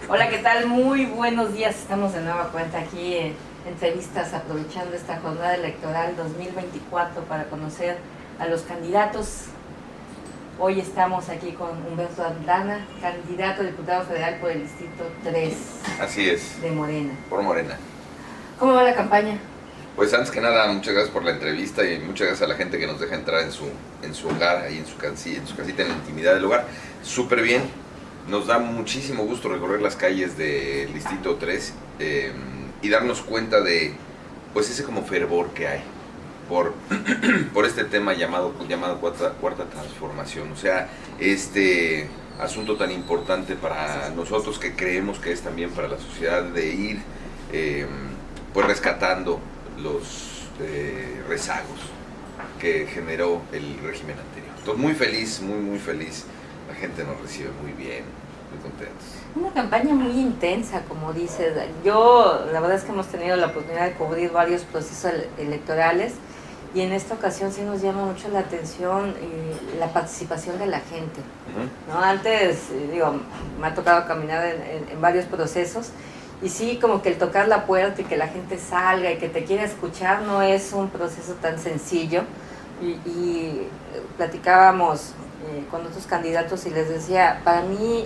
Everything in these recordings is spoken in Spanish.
Hola, ¿qué tal? Muy buenos días. Estamos de nueva cuenta aquí en entrevistas aprovechando esta jornada electoral 2024 para conocer a los candidatos. Hoy estamos aquí con Humberto Aldana, candidato a diputado federal por el Distrito 3. Así es. De Morena. Por Morena. ¿Cómo va la campaña? Pues antes que nada, muchas gracias por la entrevista y muchas gracias a la gente que nos deja entrar en su hogar, ahí en su casita, en la intimidad del hogar. Súper bien. Nos da muchísimo gusto recorrer las calles del Distrito 3 y darnos cuenta de pues ese como fervor que hay por este tema llamado cuarta transformación. O sea, este asunto tan importante para nosotros que creemos que es también para la sociedad de ir pues rescatando los rezagos que generó el régimen anterior. Entonces muy feliz, muy feliz. La gente nos recibe muy bien, muy contentos. Una campaña muy intensa, como dices. Yo, la verdad es que hemos tenido la oportunidad de cubrir varios procesos electorales y en esta ocasión sí nos llama mucho la atención la participación de la gente. ¿No? Antes, digo, me ha tocado caminar en varios procesos y sí, como que el tocar la puerta y que la gente salga y que te quiera escuchar no es un proceso tan sencillo. Y platicábamos con otros candidatos y les decía, para mí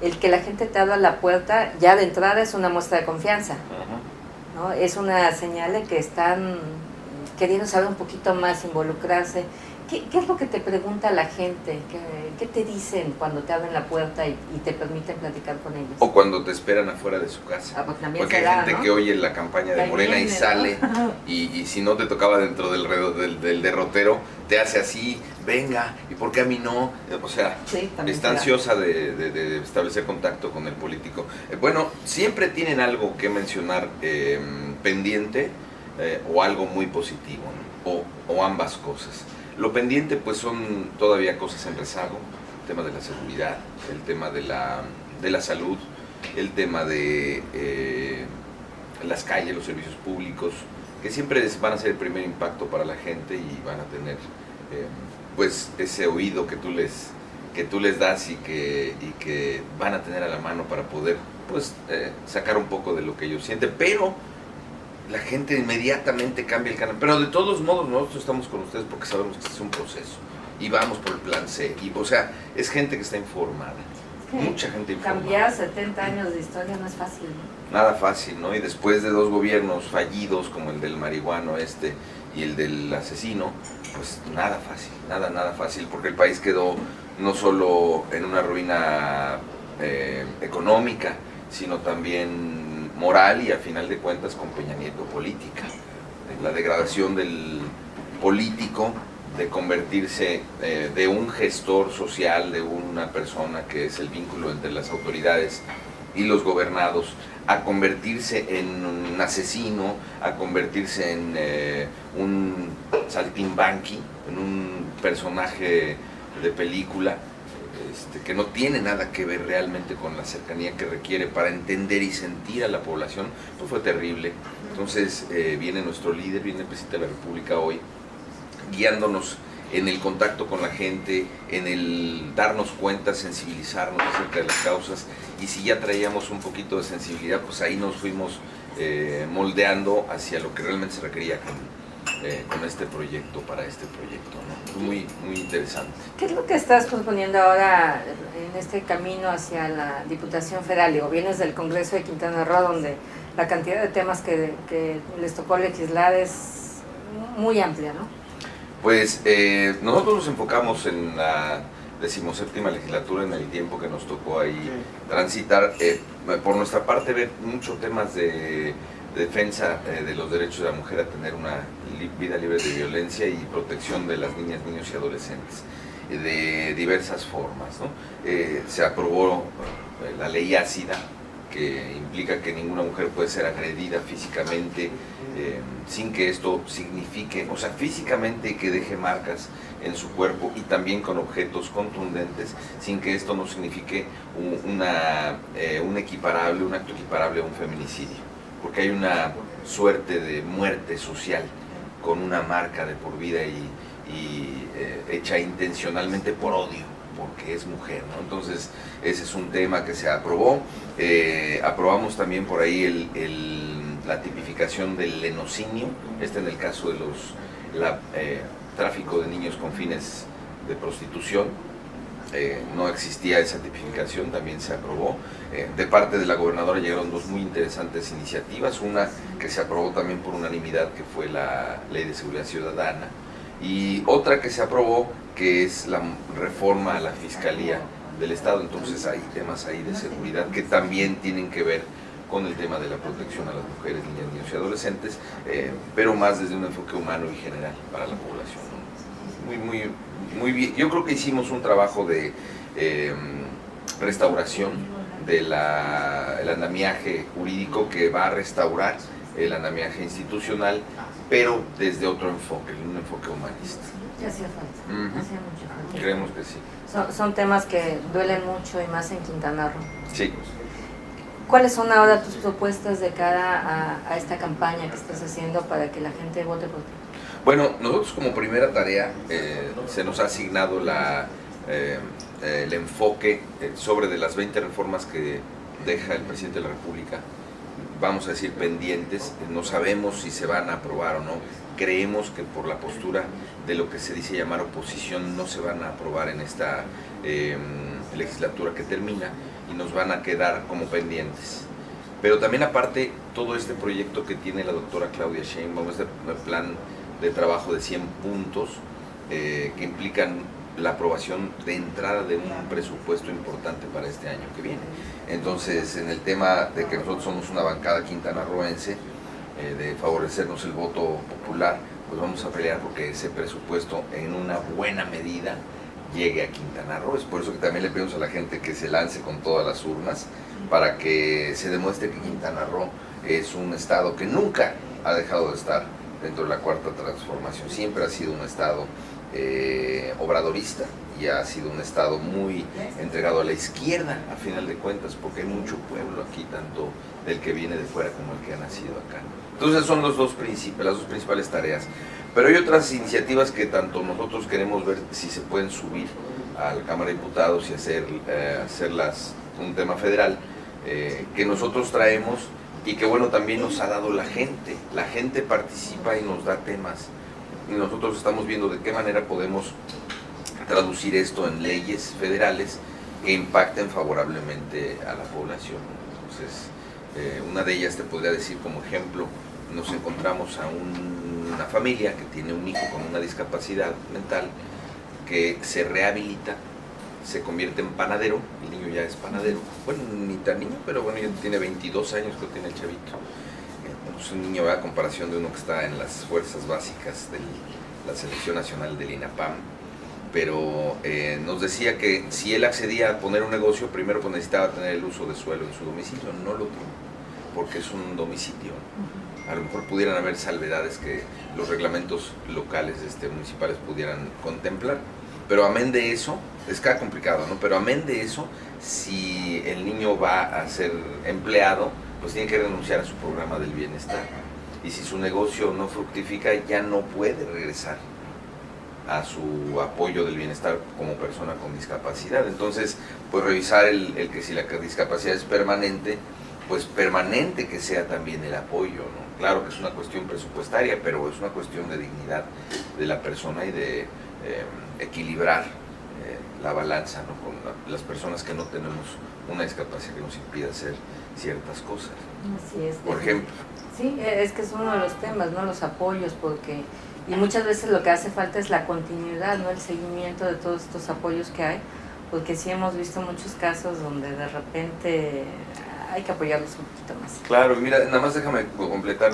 el que la gente te abra la puerta ya de entrada es una muestra de confianza, ¿no? Es una señal de que están queriendo saber un poquito más, involucrarse. ¿Qué es lo que te pregunta la gente? ¿Qué te dicen cuando te abren la puerta y te permiten platicar con ellos? O cuando te esperan afuera de su casa. Porque hay gente, ¿no?, que oye la campaña de Morena y sale, ¿no? y si no te tocaba dentro del derrotero, te hace así, venga, ¿y por qué a mí no? O sea, sí, está ansiosa de establecer contacto con el político. Bueno, siempre tienen algo que mencionar pendiente o algo muy positivo, ¿no? o ambas cosas. Lo pendiente pues son todavía cosas en rezago, el tema de la seguridad, el tema de la salud, el tema de las calles, los servicios públicos, que siempre van a ser el primer impacto para la gente y van a tener pues ese oído que tú les das y que van a tener a la mano para poder pues sacar un poco de lo que ellos sienten, pero la gente inmediatamente cambia el canal. Pero de todos modos nosotros estamos con ustedes porque sabemos que este es un proceso y vamos por el plan C. Y, o sea, es gente que está informada. Es que mucha gente informada. Cambiar 70 años de historia no es fácil, ¿no? Nada fácil, ¿no? Y después de 2 gobiernos fallidos como el del marihuano y el del asesino, pues nada fácil, nada fácil, porque el país quedó no solo en una ruina económica, sino también moral y a final de cuentas con Peña Nieto política. La degradación del político, de convertirse de un gestor social, de una persona que es el vínculo entre las autoridades y los gobernados, a convertirse en un asesino, a convertirse en un saltimbanqui, en un personaje de película, que no tiene nada que ver realmente con la cercanía que requiere para entender y sentir a la población, pues fue terrible. Entonces viene nuestro líder, viene el presidente de la República hoy, guiándonos en el contacto con la gente, en el darnos cuenta, sensibilizarnos acerca de las causas, y si ya traíamos un poquito de sensibilidad, pues ahí nos fuimos moldeando hacia lo que realmente se requería con este proyecto, para este proyecto, ¿no? Muy interesante. ¿Qué es lo que estás proponiendo ahora en este camino hacia la Diputación Federal? Digo, vienes del Congreso de Quintana Roo, donde la cantidad de temas que les tocó legislar es muy amplia, ¿no? Pues nosotros nos enfocamos en la 17ª legislatura, en el tiempo que nos tocó ahí transitar. Por nuestra parte, ver muchos temas de defensa de los derechos de la mujer a tener una vida libre de violencia y protección de las niñas, niños y adolescentes de diversas formas, ¿no? Se aprobó la ley ácida, que implica que ninguna mujer puede ser agredida físicamente sin que esto signifique, o sea, físicamente que deje marcas en su cuerpo, y también con objetos contundentes, sin que esto no signifique un acto equiparable a un feminicidio, porque hay una suerte de muerte social con una marca de por vida y hecha intencionalmente por odio, porque es mujer, ¿no? Entonces, ese es un tema que se aprobó. Aprobamos también por ahí la tipificación del lenocinio, en el caso de tráfico de niños con fines de prostitución. No existía esa tipificación, también se aprobó. De parte de la gobernadora llegaron dos muy interesantes iniciativas, una que se aprobó también por unanimidad, que fue la Ley de Seguridad Ciudadana, y otra que se aprobó, que es la reforma a la Fiscalía del Estado. Entonces hay temas ahí de seguridad que también tienen que ver con el tema de la protección a las mujeres, niñas, niños y adolescentes, pero más desde un enfoque humano y general para la población, ¿no? Muy bien. Yo creo que hicimos un trabajo de restauración del andamiaje jurídico que va a restaurar el andamiaje institucional, pero desde otro enfoque, un enfoque humanista. Ya hacía falta, hacía mucho falta. Creemos que sí. Son temas que duelen mucho y más en Quintana Roo. Sí. ¿Cuáles son ahora tus propuestas de cara a esta campaña que estás haciendo para que la gente vote por ti? Bueno, nosotros como primera tarea se nos ha asignado el enfoque sobre de las 20 reformas que deja el presidente de la República, vamos a decir pendientes. No sabemos si se van a aprobar o no. Creemos que por la postura de lo que se dice llamar oposición no se van a aprobar en esta legislatura que termina y nos van a quedar como pendientes. Pero también aparte todo este proyecto que tiene la doctora Claudia Sheinbaum, este plan de trabajo de 100 puntos que implican la aprobación de entrada de un presupuesto importante para este año que viene. Entonces, en el tema de que nosotros somos una bancada quintanarroense, de favorecernos el voto popular, pues vamos a pelear porque ese presupuesto en una buena medida llegue a Quintana Roo. Es por eso que también le pedimos a la gente que se lance con todas las urnas para que se demuestre que Quintana Roo es un estado que nunca ha dejado de estar dentro de la Cuarta Transformación. Siempre ha sido un estado obradorista y ha sido un estado muy entregado a la izquierda, a final de cuentas, porque hay mucho pueblo aquí, tanto del que viene de fuera como el que ha nacido acá. Entonces son las dos principales tareas. Pero hay otras iniciativas que tanto nosotros queremos ver si se pueden subir a la Cámara de Diputados y hacerlas un tema federal, que nosotros traemos y que bueno, también nos ha dado la gente. La gente participa y nos da temas. Y nosotros estamos viendo de qué manera podemos traducir esto en leyes federales que impacten favorablemente a la población. Entonces, una de ellas te podría decir como ejemplo, nos encontramos a una familia que tiene un hijo con una discapacidad mental que se rehabilita, se convierte en panadero, el niño ya es panadero, bueno, ni tan niño, pero bueno, ya tiene 22 años que tiene el chavito. Es un niño a comparación de uno que está en las fuerzas básicas de la Selección Nacional del INAPAM, pero nos decía que si él accedía a poner un negocio, primero pues necesitaba tener el uso de suelo en su domicilio. No lo tiene, porque es un domicilio. A lo mejor pudieran haber salvedades que los reglamentos locales municipales pudieran contemplar, pero amén de eso, es que complicado, ¿no? Pero amén de eso, si el niño va a ser empleado, pues tiene que renunciar a su programa del bienestar. Y si su negocio no fructifica, ya no puede regresar a su apoyo del bienestar como persona con discapacidad. Entonces, pues revisar el que si la discapacidad es permanente, pues permanente que sea también el apoyo, ¿no? Claro que es una cuestión presupuestaria, pero es una cuestión de dignidad de la persona y de equilibrar la balanza, ¿no? Con las personas que no tenemos una discapacidad que nos impida hacer ciertas cosas. Así es. Por ejemplo. Sí, es que es uno de los temas, ¿no? Los apoyos, porque y muchas veces lo que hace falta es la continuidad, ¿no? El seguimiento de todos estos apoyos que hay, porque sí hemos visto muchos casos donde de repente hay que apoyarlos un poquito más. Claro, mira, nada más déjame completar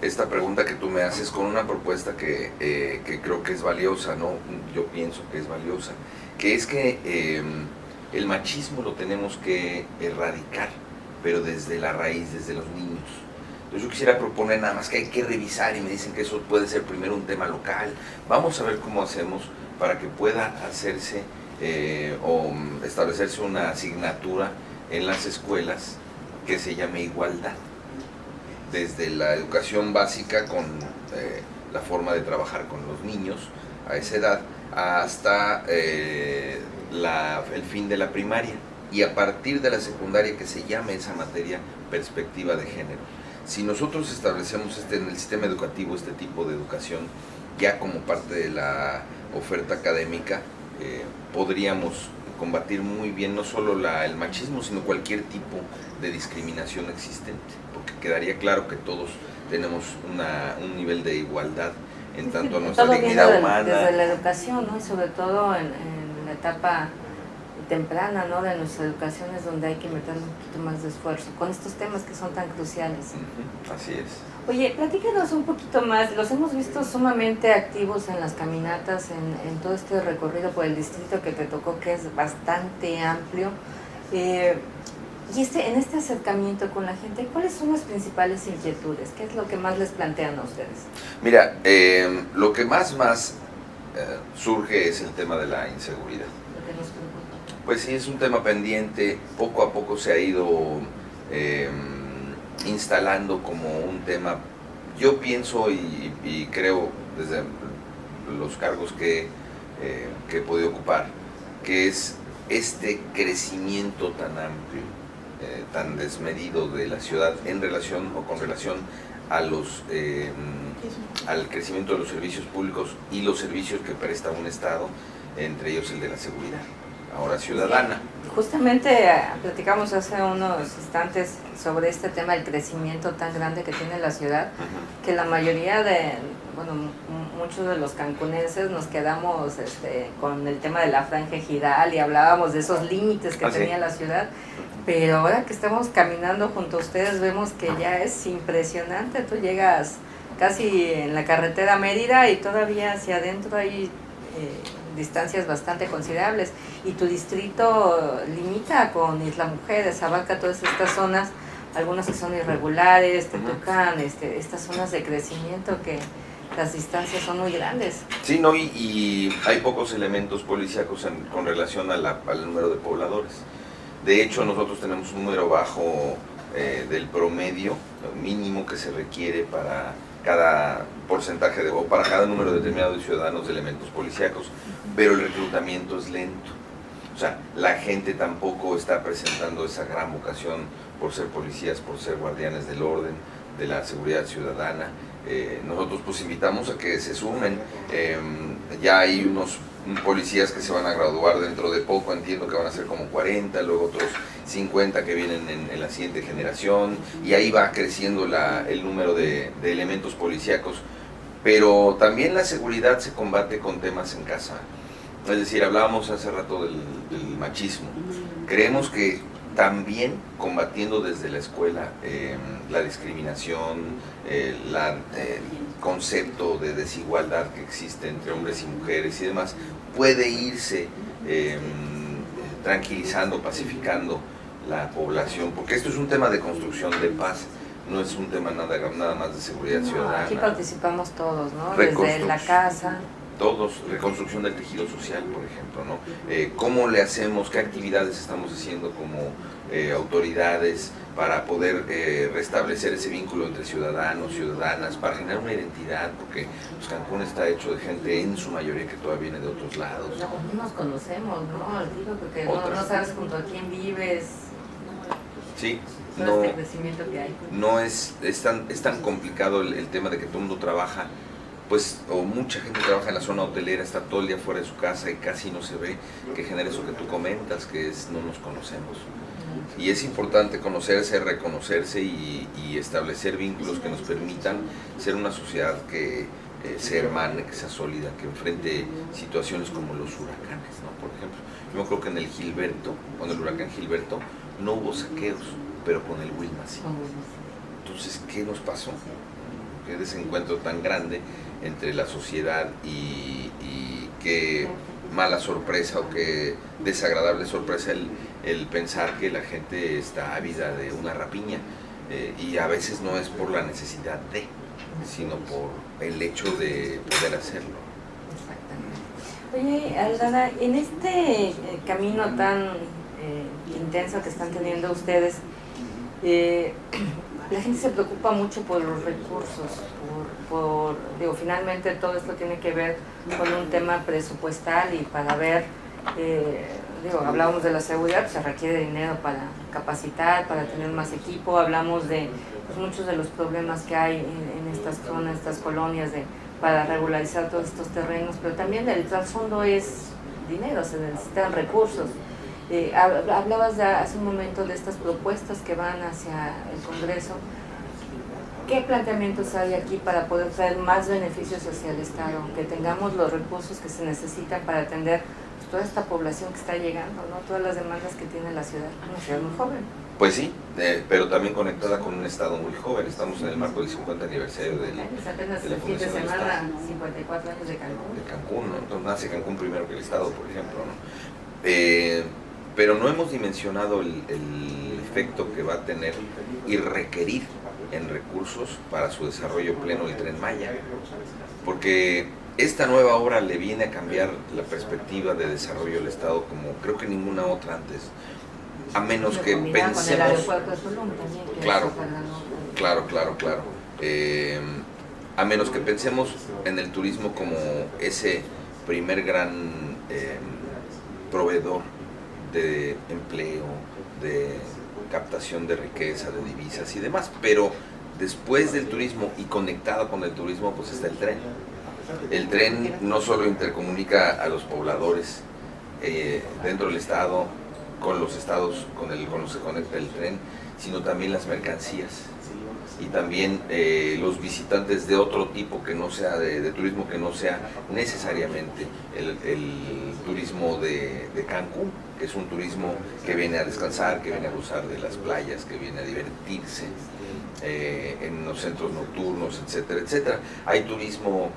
esta pregunta que tú me haces con una propuesta que creo que es valiosa, ¿no? Yo pienso que es valiosa, que es que el machismo lo tenemos que erradicar, pero desde la raíz, desde los niños. Entonces yo quisiera proponer nada más que hay que revisar, y me dicen que eso puede ser primero un tema local. Vamos a ver cómo hacemos para que pueda hacerse o establecerse una asignatura en las escuelas que se llame igualdad, desde la educación básica con la forma de trabajar con los niños a esa edad, hasta el fin de la primaria y a partir de la secundaria que se llame esa materia perspectiva de género. Si nosotros establecemos en el sistema educativo este tipo de educación ya como parte de la oferta académica, podríamos combatir muy bien no solo el machismo, sino cualquier tipo de discriminación existente, porque quedaría claro que todos tenemos un nivel de igualdad en tanto a nuestra dignidad humana. Desde la educación, ¿no? Y sobre todo en la etapa temprana, ¿no? De nuestra educación es donde hay que meter un poquito más de esfuerzo con estos temas que son tan cruciales. Así es. Oye, platícanos un poquito más. Los hemos visto sumamente activos en las caminatas, en todo este recorrido por el distrito que te tocó, que es bastante amplio. Y en este acercamiento con la gente, ¿cuáles son las principales inquietudes? ¿Qué es lo que más les plantean a ustedes? Mira, lo que más surge es el tema de la inseguridad. Lo que nos preocupa. Pues sí, es un tema pendiente, poco a poco se ha ido instalando como un tema, yo pienso y creo desde los cargos que he podido ocupar, que es este crecimiento tan amplio, tan desmedido de la ciudad en relación o con relación a al crecimiento de los servicios públicos y los servicios que presta un Estado, entre ellos el de la seguridad, ahora ciudadana. Justamente platicamos hace unos instantes sobre este tema del crecimiento tan grande que tiene la ciudad, que la mayoría muchos de los cancunenses nos quedamos con el tema de la franja ejidal y hablábamos de esos límites que tenía la ciudad, pero ahora que estamos caminando junto a ustedes vemos que ya es impresionante. Tú llegas casi en la carretera Mérida y todavía hacia adentro hay distancias bastante considerables, y tu distrito limita con Isla Mujeres, abarca todas estas zonas, algunas que son irregulares, te tocan estas zonas de crecimiento que las distancias son muy grandes. Sí, no, y hay pocos elementos policíacos con relación al número de pobladores. De hecho, nosotros tenemos un número bajo del promedio mínimo que se requiere para cada porcentaje o para cada número determinado de ciudadanos de elementos policíacos, pero el reclutamiento es lento. O sea, la gente tampoco está presentando esa gran vocación por ser policías, por ser guardianes del orden, de la seguridad ciudadana. Nosotros pues invitamos a que se sumen. Ya hay unos policías que se van a graduar dentro de poco, entiendo que van a ser como 40, luego otros 50 que vienen en la siguiente generación, y ahí va creciendo el número de elementos policíacos, pero también la seguridad se combate con temas en casa. Es decir, hablábamos hace rato del machismo. Creemos que también combatiendo desde la escuela la discriminación, el concepto de desigualdad que existe entre hombres y mujeres y demás, puede irse tranquilizando, pacificando la población, porque esto es un tema de construcción de paz, no es un tema nada más de seguridad ciudadana. Aquí participamos todos, ¿no? Desde la casa. Todos, reconstrucción del tejido social, por ejemplo, ¿no? ¿Cómo le hacemos, qué actividades estamos haciendo como autoridades para poder restablecer ese vínculo entre ciudadanos, ciudadanas, para generar una identidad? Porque pues, Cancún está hecho de gente en su mayoría que todavía viene de otros lados. No nos conocemos, ¿no? Digo, porque no sabes junto a quién vives. Sí. No, este crecimiento que hay. No es tan complicado el tema de que todo el mundo trabaja, pues, o mucha gente trabaja en la zona hotelera, está todo el día fuera de su casa y casi no se ve, que genera eso que tú comentas, que es no nos conocemos. Y es importante conocerse, reconocerse y establecer vínculos que nos permitan ser una sociedad que se hermane, que sea sólida, que enfrente situaciones como los huracanes, ¿no? Por ejemplo, yo creo que en el Gilberto, con el huracán Gilberto, no hubo saqueos, pero con el Wilma sí. Entonces, ¿qué nos pasó? ¿Qué desencuentro tan grande entre la sociedad y qué mala sorpresa o qué desagradable sorpresa el pensar que la gente está ávida de una rapiña, y a veces no es por la necesidad de, sino por el hecho de poder hacerlo. Oye, Aldana, en este camino tan intenso que están teniendo ustedes, la gente se preocupa mucho por los recursos, finalmente todo esto tiene que ver con un tema presupuestal y para ver Hablamos de la seguridad, se requiere dinero para capacitar, para tener más equipo, hablamos de muchos de los problemas que hay en estas zonas, estas colonias, para regularizar todos estos terrenos, pero también el trasfondo es dinero, se necesitan recursos. Hablabas hace un momento de estas propuestas que van hacia el Congreso. ¿Qué planteamientos hay aquí para poder traer más beneficios hacia el Estado? Que tengamos los recursos que se necesitan para atender toda esta población que está llegando, ¿no? Todas las demandas que tiene la ciudad, una ciudad muy joven. Pues sí, pero también conectada con un Estado muy joven. Estamos en el marco del 50 aniversario de la apenas el fin de semana, 54 años de Cancún. De Cancún, ¿no? Entonces nace Cancún primero que el Estado, por ejemplo, ¿no? Pero no hemos dimensionado el efecto que va a tener y requerir en recursos para su desarrollo pleno el Tren Maya, porque esta nueva obra le viene a cambiar la perspectiva de desarrollo del Estado como creo que ninguna otra antes, a menos que pensemos... Con el aeropuerto de Tulum también, Claro. A menos que pensemos en el turismo como ese primer gran proveedor de empleo, de captación de riqueza, de divisas y demás, pero después del turismo y conectado con el turismo pues está el tren. El tren no solo intercomunica a los pobladores dentro del estado, con los estados con los que conecta el tren, sino también las mercancías y también los visitantes de otro tipo que no sea de turismo, que no sea necesariamente el turismo de Cancún, que es un turismo que viene a descansar, que viene a gozar de las playas, que viene a divertirse en los centros nocturnos, etcétera, etcétera. Hay turismo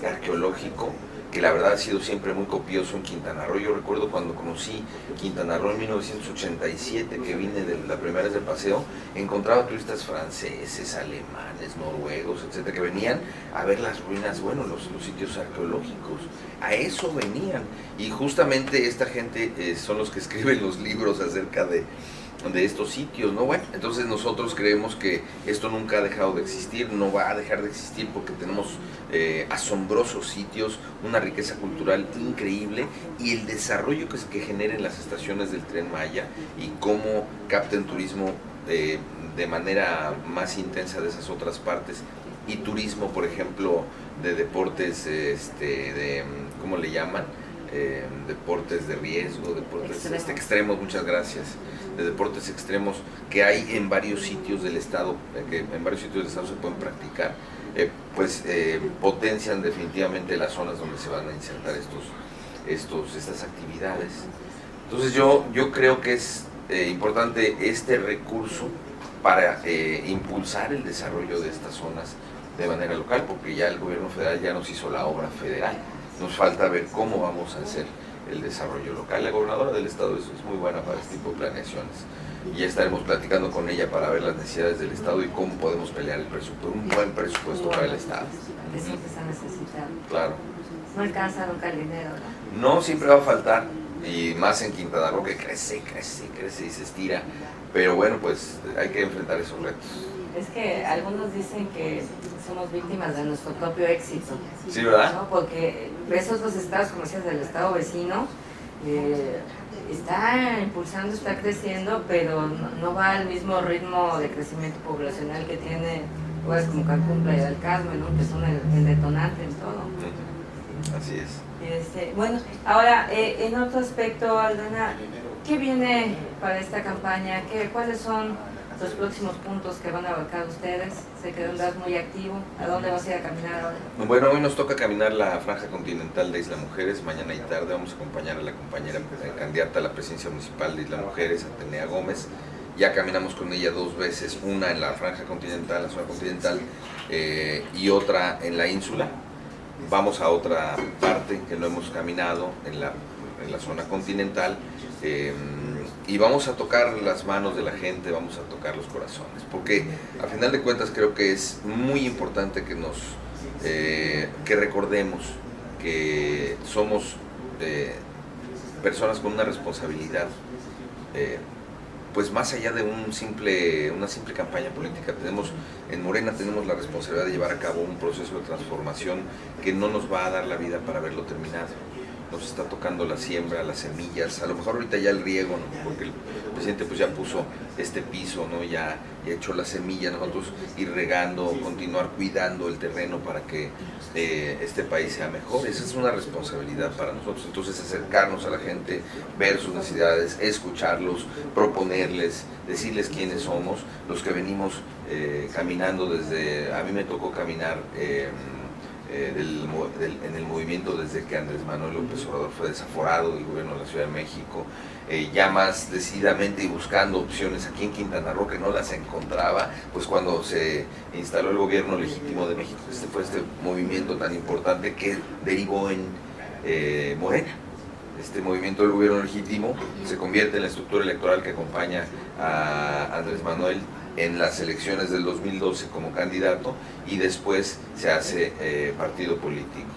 arqueológico, que la verdad ha sido siempre muy copioso en Quintana Roo. Yo recuerdo cuando conocí Quintana Roo en 1987, que vine de la primera vez de paseo, encontraba turistas franceses, alemanes, noruegos, etcétera, que venían a ver las ruinas, bueno, los sitios arqueológicos. A eso venían. Y justamente esta gente son los que escriben los libros acerca de estos sitios, ¿no? Bueno, entonces nosotros creemos que esto nunca ha dejado de existir, no va a dejar de existir porque tenemos asombrosos sitios, una riqueza cultural increíble y el desarrollo que generen las estaciones del Tren Maya y cómo capten turismo de manera más intensa de esas otras partes y turismo, por ejemplo, de deportes, ¿cómo le llaman? Deportes de riesgo, deportes extremos, muchas gracias, de deportes extremos que hay en varios sitios del estado, que en varios sitios del estado se pueden practicar, potencian definitivamente las zonas donde se van a insertar estas actividades. Entonces yo creo que es importante este recurso para impulsar el desarrollo de estas zonas de manera local, porque ya el gobierno federal ya nos hizo la obra federal. Nos falta ver cómo vamos a hacer el desarrollo local. La gobernadora del estado es muy buena para este tipo de planeaciones. Y ya estaremos platicando con ella para ver las necesidades del estado y cómo podemos pelear un buen presupuesto para el estado. Que siempre se ha necesitado. Claro. No alcanza nunca el dinero, ¿no? No, siempre va a faltar. Y más en Quintana Roo, que crece y se estira. Pero bueno, pues hay que enfrentar esos retos. Es que algunos dicen que somos víctimas de nuestro propio éxito. Sí, ¿verdad? ¿No? Porque esos dos estados, como decías, del estado vecino, está impulsando, está creciendo, pero no va al mismo ritmo de crecimiento poblacional que tiene lugares como Cancún, Playa del Carmen, ¿no? Que son el detonante en todo. Así es. Bueno, ahora, en otro aspecto, Aldana, ¿qué viene para esta campaña? ¿Cuáles son los próximos puntos que van a abarcar ustedes? Sé que andas muy activo. ¿A dónde vas a ir a caminar ahora? Bueno, hoy nos toca caminar la franja continental de Isla Mujeres. Mañana y tarde vamos a acompañar a la compañera candidata a la presidencia municipal de Isla Mujeres, Atenea Gómez. Ya caminamos con ella 2 veces, una en la franja continental, la zona continental, y otra en la ínsula. Vamos a otra parte que no hemos caminado en la zona continental. Y vamos a tocar las manos de la gente, vamos a tocar los corazones, porque a final de cuentas creo que es muy importante que recordemos que somos personas con una responsabilidad, pues más allá de una simple campaña política. En Morena tenemos la responsabilidad de llevar a cabo un proceso de transformación que no nos va a dar la vida para verlo terminado. nos está tocando la siembra, las semillas, a lo mejor ahorita ya el riego, ¿no? Porque el presidente pues ya puso este piso, ¿no? Ya echó la semilla, nosotros ir regando, continuar cuidando el terreno para que este país sea mejor. Esa es una responsabilidad para nosotros. Entonces acercarnos a la gente, ver sus necesidades, escucharlos, proponerles, decirles quiénes somos, los que venimos caminando desde, a mí me tocó caminar en el movimiento desde que Andrés Manuel López Obrador fue desaforado del gobierno de la Ciudad de México, ya más decididamente y buscando opciones aquí en Quintana Roo que no las encontraba, pues cuando se instaló el gobierno legítimo de México, fue este movimiento tan importante que derivó en Morena. Este movimiento del gobierno legítimo se convierte en la estructura electoral que acompaña a Andrés Manuel en las elecciones del 2012 como candidato y después se hace partido político.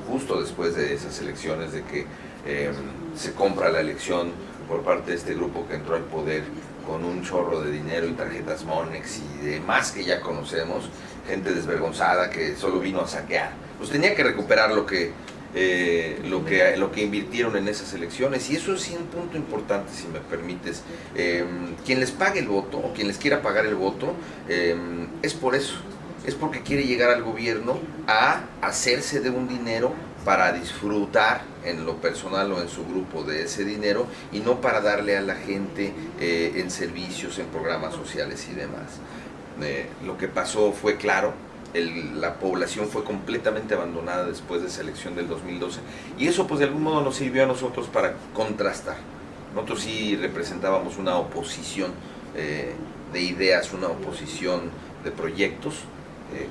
Justo después de esas elecciones, de que se compra la elección por parte de este grupo que entró al poder con un chorro de dinero y tarjetas Monex y demás que ya conocemos, gente desvergonzada que solo vino a saquear. Pues tenía que recuperar lo que invirtieron en esas elecciones, y eso es un punto importante, si me permites. Quien les pague el voto o quien les quiera pagar el voto es por eso, es porque quiere llegar al gobierno a hacerse de un dinero para disfrutar en lo personal o en su grupo de ese dinero, y no para darle a la gente en servicios, en programas sociales y demás. Lo que pasó fue claro. La población fue completamente abandonada después de esa elección del 2012, y eso pues de algún modo nos sirvió a nosotros para contrastar. Nosotros sí representábamos una oposición de ideas, una oposición de proyectos,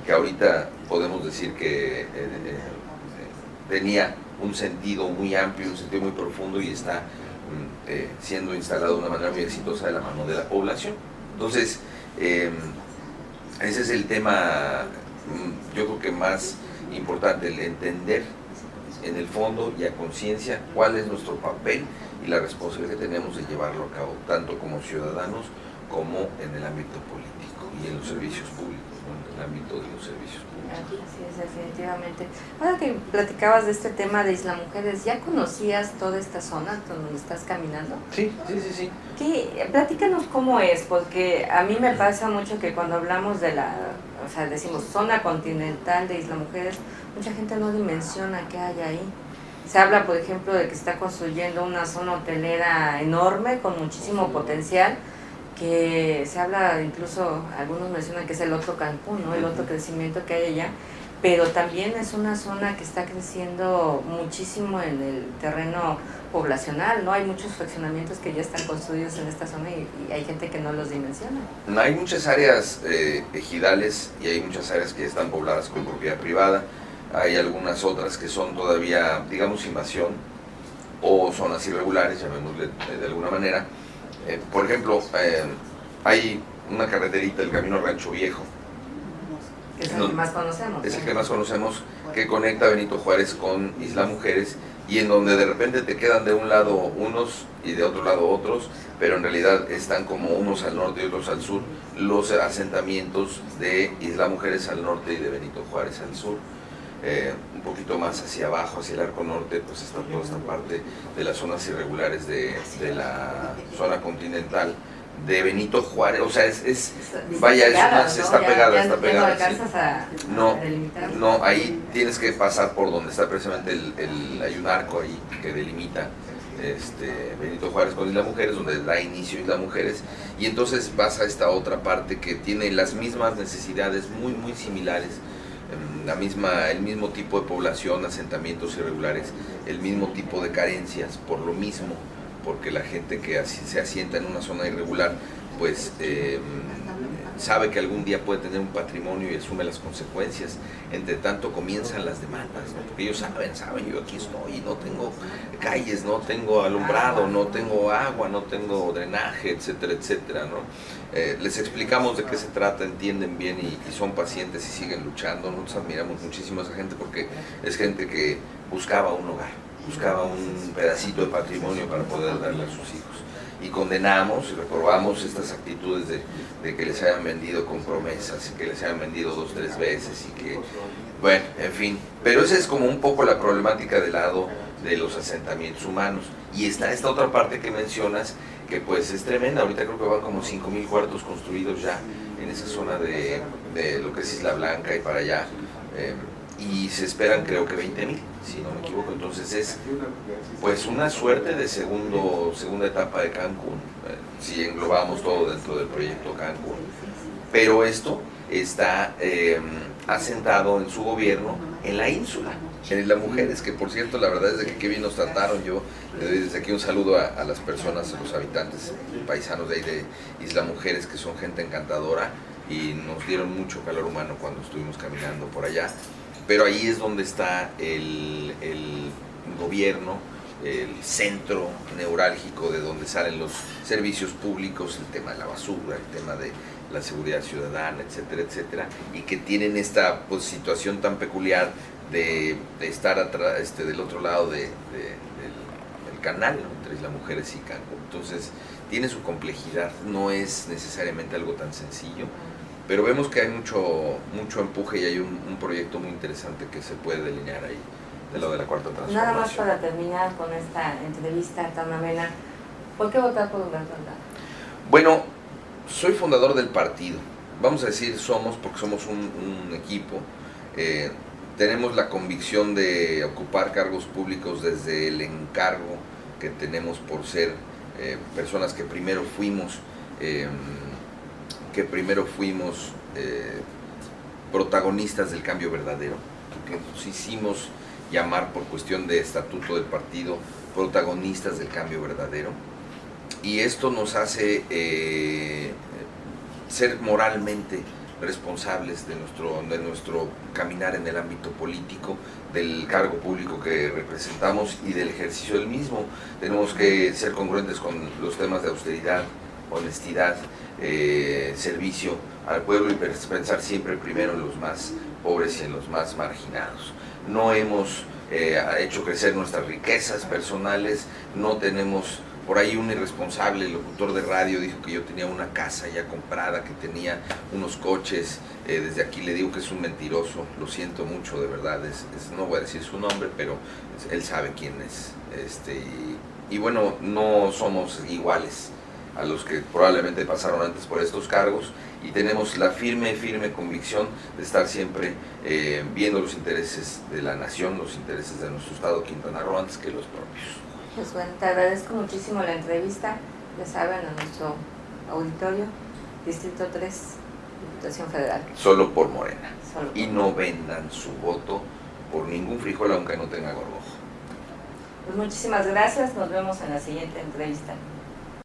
que ahorita podemos decir que tenía un sentido muy amplio, un sentido muy profundo, y está siendo instalado de una manera muy exitosa de la mano de la población. Entonces, ese es el tema, yo creo que más importante, el entender en el fondo y a conciencia cuál es nuestro papel y la responsabilidad que tenemos de llevarlo a cabo, tanto como ciudadanos como en el ámbito político y en los servicios públicos, ¿no? En el ámbito de los servicios públicos. Así es, definitivamente. Ahora que platicabas de este tema de Isla Mujeres, ¿ya conocías toda esta zona donde estás caminando? Sí. Platícanos cómo es, porque a mí me pasa mucho que cuando hablamos de decimos zona continental de Isla Mujeres, mucha gente no dimensiona qué hay ahí. Se habla, por ejemplo, de que se está construyendo una zona hotelera enorme con muchísimo potencial, que se habla, incluso algunos mencionan que es el otro Cancún, ¿no? El otro crecimiento que hay allá, pero también es una zona que está creciendo muchísimo en el terreno poblacional, ¿no? Hay muchos fraccionamientos que ya están construidos en esta zona y hay gente que no los dimensiona. Hay muchas áreas ejidales y hay muchas áreas que están pobladas con propiedad privada. Hay algunas otras que son todavía, digamos, invasión o zonas irregulares, llamémosle de alguna manera. Por ejemplo, hay una carreterita, el Camino Rancho Viejo. Es el que más conocemos. Es el que más conocemos, que conecta Benito Juárez con Isla Mujeres, y en donde de repente te quedan de un lado unos y de otro lado otros, pero en realidad están como unos al norte y otros al sur, los asentamientos de Isla Mujeres al norte y de Benito Juárez al sur. Un poquito más hacia abajo, hacia el arco norte, pues está toda esta parte de las zonas irregulares de la zona continental de Benito Juárez. O sea, está pegada. No, ahí tienes que pasar por donde está precisamente hay un arco ahí que delimita Benito Juárez con Isla Mujeres, donde da inicio Isla Mujeres, y entonces vas a esta otra parte que tiene las mismas necesidades muy muy similares, el mismo tipo de población, asentamientos irregulares, el mismo tipo de carencias, por lo mismo, porque la gente que se asienta en una zona irregular, pues sabe que algún día puede tener un patrimonio y asume las consecuencias. Entre tanto comienzan las demandas, ¿no? Porque ellos saben, yo aquí estoy y no tengo calles, no tengo alumbrado, no tengo agua, no tengo drenaje, etcétera, etcétera, ¿no? Les explicamos de qué se trata, entienden bien y son pacientes y siguen luchando. Nosotros admiramos muchísimo a esa gente porque es gente que buscaba un hogar, buscaba un pedacito de patrimonio para poder darle a sus hijos. Y condenamos y reprobamos estas actitudes de que les hayan vendido con promesas y que les hayan vendido 2 o 3 veces y que, bueno, en fin. Pero esa es como un poco la problemática del lado de los asentamientos humanos. Y está esta otra parte que mencionas, que pues es tremenda. Ahorita creo que van como 5,000 cuartos construidos ya en esa zona de lo que es Isla Blanca y para allá. Y se esperan creo que 20,000, si no me equivoco. Entonces es pues una suerte de segunda etapa de Cancún, si englobamos todo dentro del proyecto Cancún. Pero esto está asentado en su gobierno en la ínsula, en Isla Mujeres, que por cierto, la verdad es de que qué bien nos trataron. Yo le doy desde aquí un saludo a las personas, a los habitantes paisanos de ahí de Isla Mujeres, que son gente encantadora y nos dieron mucho calor humano cuando estuvimos caminando por allá. Pero ahí es donde está el gobierno, el centro neurálgico de donde salen los servicios públicos, el tema de la basura, el tema de la seguridad ciudadana, etcétera, etcétera, y que tienen esta pues, situación tan peculiar de estar atrás, del otro lado del canal, ¿no? Entre Isla Mujeres y Cancún. Entonces tiene su complejidad, no es necesariamente algo tan sencillo, pero vemos que hay mucho empuje y hay un proyecto muy interesante que se puede delinear ahí de lo de la Cuarta Transformación. Nada más para terminar con esta entrevista tan amena, ¿por qué votar por Humberto Aldama? Bueno, soy fundador del partido. Vamos a decir somos, porque somos un equipo. Tenemos la convicción de ocupar cargos públicos desde el encargo que tenemos por ser personas que primero fuimos protagonistas del cambio verdadero, que nos hicimos llamar por cuestión de estatuto del partido protagonistas del cambio verdadero, y esto nos hace ser moralmente responsables de nuestro caminar en el ámbito político, del cargo público que representamos y del ejercicio del mismo. Tenemos que ser congruentes con los temas de austeridad, honestidad, servicio al pueblo y pensar siempre primero en los más pobres y en los más marginados. No hemos hecho crecer nuestras riquezas personales, no tenemos. Por ahí un irresponsable locutor de radio dijo que yo tenía una casa ya comprada, que tenía unos coches. Desde aquí le digo que es un mentiroso, lo siento mucho, de verdad. No voy a decir su nombre, pero él sabe quién es. Y bueno, no somos iguales a los que probablemente pasaron antes por estos cargos, y tenemos la firme convicción de estar siempre viendo los intereses de la nación, los intereses de nuestro estado Quintana Roo antes que los propios. Pues bueno, te agradezco muchísimo la entrevista. Ya saben, a nuestro auditorio, Distrito 3, Diputación Federal. Solo por Morena. Solo por y no vendan su voto por ningún frijol aunque no tenga gorgojo. Pues muchísimas gracias, nos vemos en la siguiente entrevista.